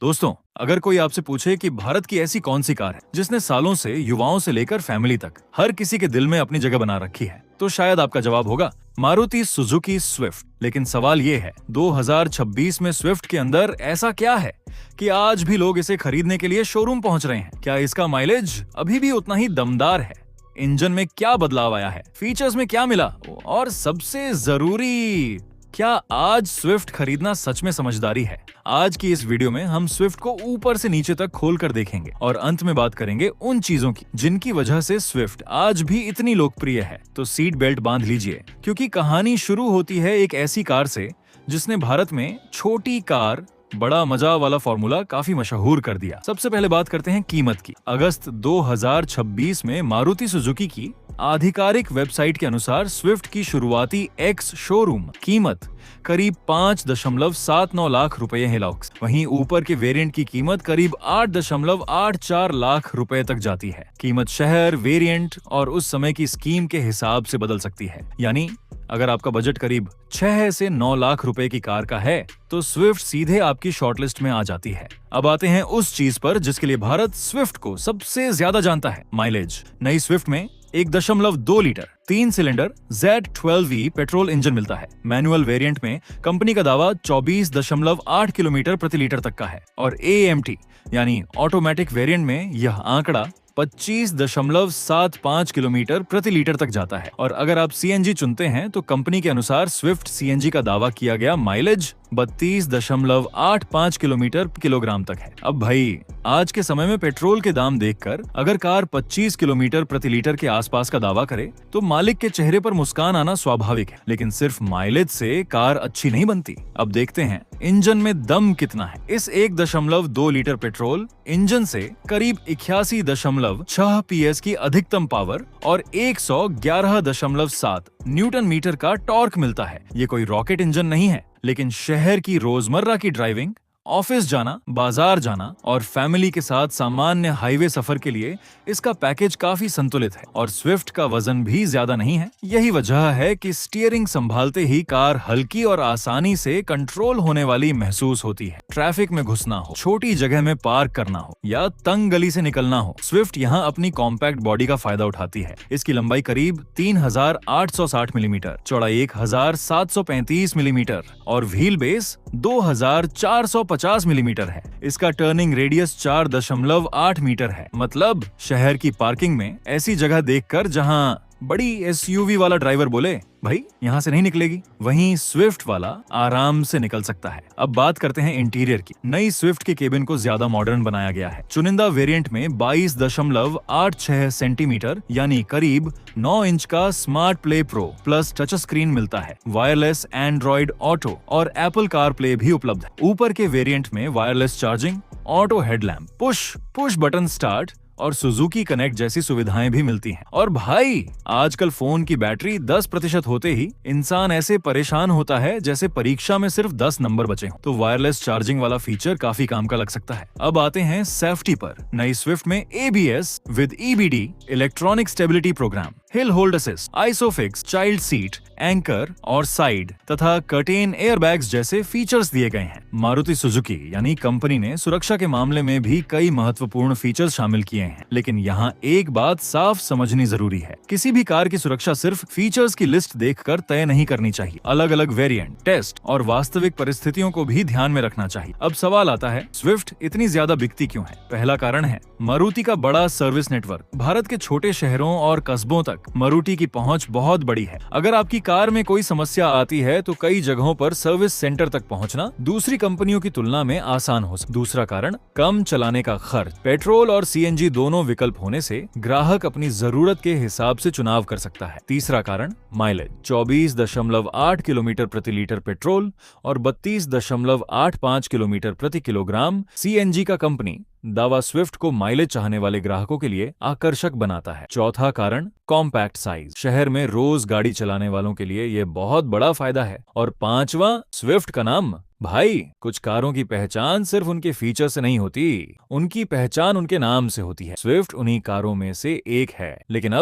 दोस्तों, अगर कोई आपसे पूछे कि भारत की ऐसी कौन सी कार है जिसने सालों से युवाओं से लेकर फैमिली तक हर किसी के दिल में अपनी जगह बना रखी है, तो शायद आपका जवाब होगा मारुति सुजुकी स्विफ्ट। लेकिन सवाल ये है, 2026 में स्विफ्ट के अंदर ऐसा क्या है कि आज भी लोग इसे खरीदने के लिए शोरूम पहुंच रहे हैं? क्या इसका माइलेज अभी भी उतना ही दमदार है? इंजन में क्या बदलाव आया है? फीचर्स में क्या मिला? और सबसे जरूरी, क्या आज स्विफ्ट खरीदना सच में समझदारी है? आज की इस वीडियो में हम स्विफ्ट को ऊपर से नीचे तक खोल कर देखेंगे और अंत में बात करेंगे उन चीजों की जिनकी वजह से स्विफ्ट आज भी इतनी लोकप्रिय है। तो सीट बेल्ट बांध लीजिए, क्योंकि कहानी शुरू होती है एक ऐसी कार से जिसने भारत में छोटी कार बड़ा मजा वाला फॉर्मूला काफी मशहूर कर दिया। सबसे पहले बात करते हैं कीमत की। अगस्त 2026 में मारुति सुजुकी की आधिकारिक वेबसाइट के अनुसार स्विफ्ट की शुरुआती एक्स शोरूम कीमत करीब 5.79 लाख रुपए है लॉक्स। वहीं ऊपर के वेरिएंट की कीमत करीब 8.84 लाख रुपए तक जाती है। कीमत शहर, वेरिएंट और उस समय की स्कीम के हिसाब से बदल सकती है। यानी अगर आपका बजट करीब 6 से 9 लाख रुपए की कार का है तो स्विफ्ट सीधे आपकी शॉर्टलिस्ट में आ जाती है। अब आते हैं उस चीज पर जिसके लिए भारत स्विफ्ट को सबसे ज्यादा जानता है, माइलेज। नई स्विफ्ट में 1.2 litre 3 cylinder Z12V petrol engine मिलता है। मैनुअल वेरिएंट में कंपनी का दावा 24.8 किलोमीटर प्रति लीटर तक का है और AMT यानी ऑटोमेटिक वेरिएंट में यह आंकड़ा 25.75 किलोमीटर प्रति लीटर तक जाता है। और अगर आप CNG चुनते हैं तो कंपनी के अनुसार स्विफ्ट CNG का दावा किया गया माइलेज 32.85 किलोमीटर किलोग्राम तक है। अब भाई, आज के समय में पेट्रोल के दाम देखकर अगर कार 25 किलोमीटर प्रति लीटर के आसपास का दावा करे तो मालिक के चेहरे पर मुस्कान आना स्वाभाविक है। लेकिन सिर्फ माइलेज से कार अच्छी नहीं बनती। अब देखते हैं इंजन में दम कितना है। इस 1.2 लीटर पेट्रोल इंजन से करीब 81.6 PS की अधिकतम पावर और 111.7 न्यूटन मीटर का टॉर्क मिलता है। ये कोई रॉकेट इंजन नहीं है, लेकिन शहर की रोजमर्रा की ड्राइविंग, ऑफिस जाना, बाजार जाना और फैमिली के साथ सामान्य हाईवे सफर के लिए इसका पैकेज काफी संतुलित है। और स्विफ्ट का वजन भी ज्यादा नहीं है। यही वजह है कि स्टीयरिंग संभालते ही कार हल्की और आसानी से कंट्रोल होने वाली महसूस होती है। ट्रैफिक में घुसना हो, छोटी जगह में पार्क करना हो या तंग गली से निकलना हो, स्विफ्ट यहाँ अपनी कॉम्पैक्ट बॉडी का फायदा उठाती है। इसकी लंबाई करीब 3860 मिलीमीटर, चौड़ाई 1735 मिलीमीटर और व्हील बेस 2450 मिलीमीटर है। इसका टर्निंग रेडियस 4.8 मीटर है। मतलब शहर की पार्किंग में ऐसी जगह देखकर जहां बड़ी SUV वाला ड्राइवर बोले भाई यहाँ से नहीं निकलेगी, वहीं स्विफ्ट वाला आराम से निकल सकता है। अब बात करते हैं इंटीरियर की। नई स्विफ्ट के केबिन को ज्यादा मॉडर्न बनाया गया है। चुनिंदा वेरिएंट में 22.86 सेंटीमीटर यानी करीब 9 इंच का smart play pro plus touch screen मिलता है। वायरलेस एंड्रॉइड ऑटो और एप्पल कार प्ले भी उपलब्ध है। ऊपर के वेरिएंट में wireless charging, auto headlamp, push button start और सुजुकी कनेक्ट जैसी सुविधाएं भी मिलती हैं। और भाई, आजकल फोन की बैटरी 10% होते ही इंसान ऐसे परेशान होता है जैसे परीक्षा में सिर्फ 10 नंबर बचे हों। तो वायरलेस चार्जिंग वाला फीचर काफी काम का लग सकता है। अब आते हैं सेफ्टी पर। नई स्विफ्ट में ABS with EBD electronic stability programme, hill hold assist, isofix, child seat, anchor और साइड तथा कर्टेन एयरबैग्स जैसे फीचर्स दिए गए हैं। मारुति सुजुकी यानी कंपनी ने सुरक्षा के मामले में भी कई महत्वपूर्ण फीचर्स शामिल किए हैं। लेकिन यहाँ एक बात साफ समझनी जरूरी है, किसी भी कार की सुरक्षा सिर्फ फीचर्स की लिस्ट देखकर तय नहीं करनी चाहिए। अलग अलग वेरिएंट, टेस्ट और वास्तविक परिस्थितियों को भी ध्यान में रखना चाहिए। अब सवाल आता है, स्विफ्ट इतनी ज्यादा बिकती क्यों है? पहला कारण है मारुति का बड़ा सर्विस नेटवर्क। भारत के छोटे शहरों और कस्बों तक मारुति की पहुंच बहुत बड़ी है। अगर आपकी कार में कोई समस्या आती है तो कई जगहों पर सर्विस सेंटर तक पहुंचना दूसरी कंपनियों की तुलना में आसान हो सकता है। दूसरा कारण, कम चलाने का खर्च। पेट्रोल और CNG दोनों विकल्प होने से ग्राहक अपनी जरूरत के हिसाब से चुनाव कर सकता है। तीसरा कारण, माइलेज। 24.8 किलोमीटर प्रति लीटर पेट्रोल और 32.85 किलोमीटर प्रति किलोग्राम CNG का कंपनी दावा स्विफ्ट को माइलेज चाहने वाले ग्राहकों के लिए आकर्षक बनाता है। चौथा कारण, कॉम्पैक्ट साइज। शहर में रोज गाड़ी चलाने वालों के लिए यह बहुत बड़ा फायदा है। और पांचवा, स्विफ्ट का नाम भाई कुछ कारों की पहचान सिर्फ उनके फीचर से नहीं होती, उनकी पहचान उनके नाम से होती है। स्विफ्ट उन्हीं कारों में से एक है, लेकिन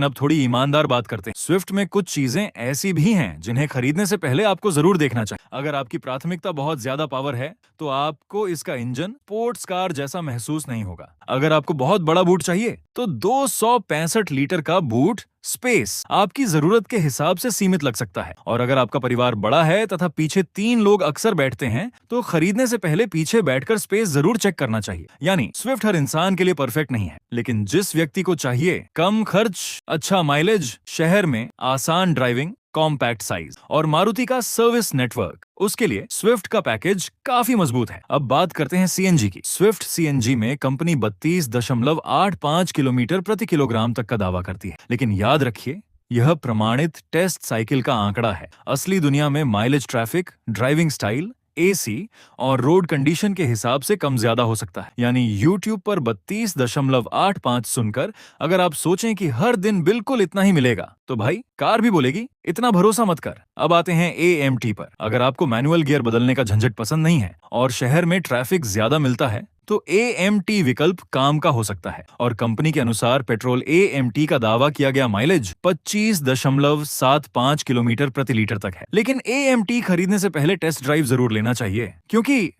अब थोड़ी ईमानदार बात करते हैं। स्विफ्ट में कुछ चीजें ऐसी भी हैं जिन्हें खरीदने से पहले आपको जरूर देखना चाहिए। अगर आपकी प्राथमिकता बहुत ज्यादा पावर है तो आपको इसका इंजन स्पोर्ट्स कार जैसा महसूस नहीं होगा। अगर आपको बहुत बड़ा बूट चाहिए तो 265 लीटर का बूट स्पेस आपकी जरूरत के हिसाब से सीमित लग सकता है। और अगर आपका परिवार बड़ा है तथा पीछे 3 लोग अक्सर बैठते हैं तो खरीदने से पहले पीछे बैठकर स्पेस जरूर चेक करना चाहिए। यानी स्विफ्ट हर इंसान के लिए परफेक्ट नहीं है, लेकिन जिस व्यक्ति को चाहिए कम खर्च, अच्छा माइलेज, शहर में आसान ड्राइविंग, कॉम्पैक्ट साइज और मारुति का सर्विस नेटवर्क, उसके लिए स्विफ्ट का पैकेज काफी मजबूत है। अब बात करते हैं सीएनजी की। स्विफ्ट सीएनजी में कंपनी 32.85 किलोमीटर प्रति किलोग्राम तक का दावा करती है, लेकिन याद रखिए यह प्रमाणित टेस्ट साइकिल का आंकड़ा है। असली दुनिया में mileage traffic, driving style, AC और रोड कंडीशन के हिसाब से कम ज्यादा हो सकता है। यानी YouTube पर 32.85 सुनकर अगर आप सोचें कि हर दिन बिल्कुल इतना ही मिलेगा तो भाई कार भी बोलेगी इतना भरोसा मत कर। अब आते हैं AMT पर। अगर आपको मैनुअल गियर बदलने का झंझट पसंद नहीं है और शहर में ट्रैफिक ज्यादा मिलता है तो AMT विकल्प काम का हो सकता है। और कंपनी के अनुसार पेट्रोल AMT का दावा किया गया माइलेज 25.75 किलोमीटर प्रति लीटर तक है। लेकिन AMT खरीदने से पहले टेस्ट ड्राइव जरूर लेना चाहिए, क्योंकि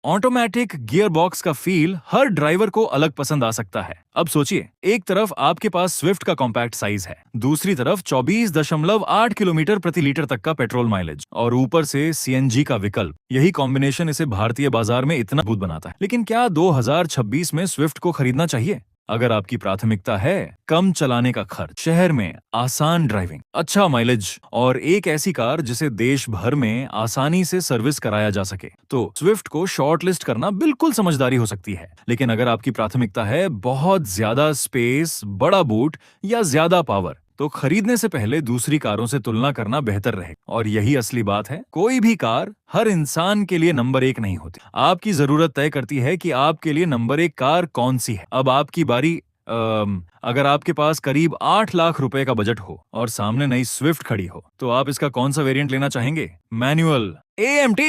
ऑटोमेटिक गियर बॉक्स का फील हर ड्राइवर को अलग पसंद आ सकता है। अब सोचिए, एक तरफ आपके पास स्विफ्ट का कॉम्पैक्ट साइज है, दूसरी तरफ 24.8 किलोमीटर प्रति लीटर तक का पेट्रोल माइलेज और ऊपर से CNG का विकल्प। यही कॉम्बिनेशन इसे भारतीय बाजार में इतना मजबूत बनाता है। लेकिन क्या 2026 में स्विफ्ट को खरीदना चाहिए? अगर आपकी प्राथमिकता है कम चलाने का खर्च, शहर में आसान ड्राइविंग, अच्छा माइलेज और एक ऐसी कार जिसे देश भर में आसानी से सर्विस कराया जा सके, तो स्विफ्ट को शॉर्टलिस्ट करना बिल्कुल समझदारी हो सकती है। लेकिन अगर आपकी प्राथमिकता है बहुत ज्यादा स्पेस, बड़ा बूट या ज्यादा पावर, तो खरीदने से पहले दूसरी कारों से तुलना करना बेहतर रहे। और यही असली बात है, कोई भी कार हर इंसान के लिए नंबर 1 नहीं होती। आपकी जरूरत तय करती है कि आपके लिए नंबर 1 कार कौन सी है। अब आपकी बारी। अगर आपके पास करीब 8 लाख रुपए का बजट हो और सामने नई स्विफ्ट खड़ी हो तो आप इसका कौन सा वेरिएंट लेना चाहेंगे? मैनुअल, AMT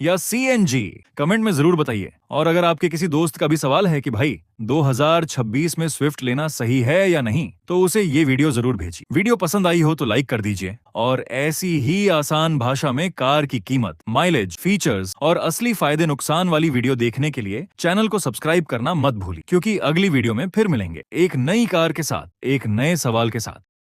या CNG? कमेंट में जरूर बताइए। और अगर आपके किसी दोस्त का भी सवाल है कि भाई 2026 में स्विफ्ट लेना सही है या नहीं, तो उसे ये वीडियो जरूर भेजिए। वीडियो पसंद आई हो तो लाइक कर दीजिए और ऐसी ही आसान भाषा में कार की कीमत, माइलेज, फीचर्स और असली फायदे नुकसान वाली वीडियो देखने के लिए चैनल को सब्सक्राइब करना मत भूलिए, क्योंकि अगली वीडियो में फिर मिलेंगे एक नई कार के साथ, एक नए सवाल के साथ।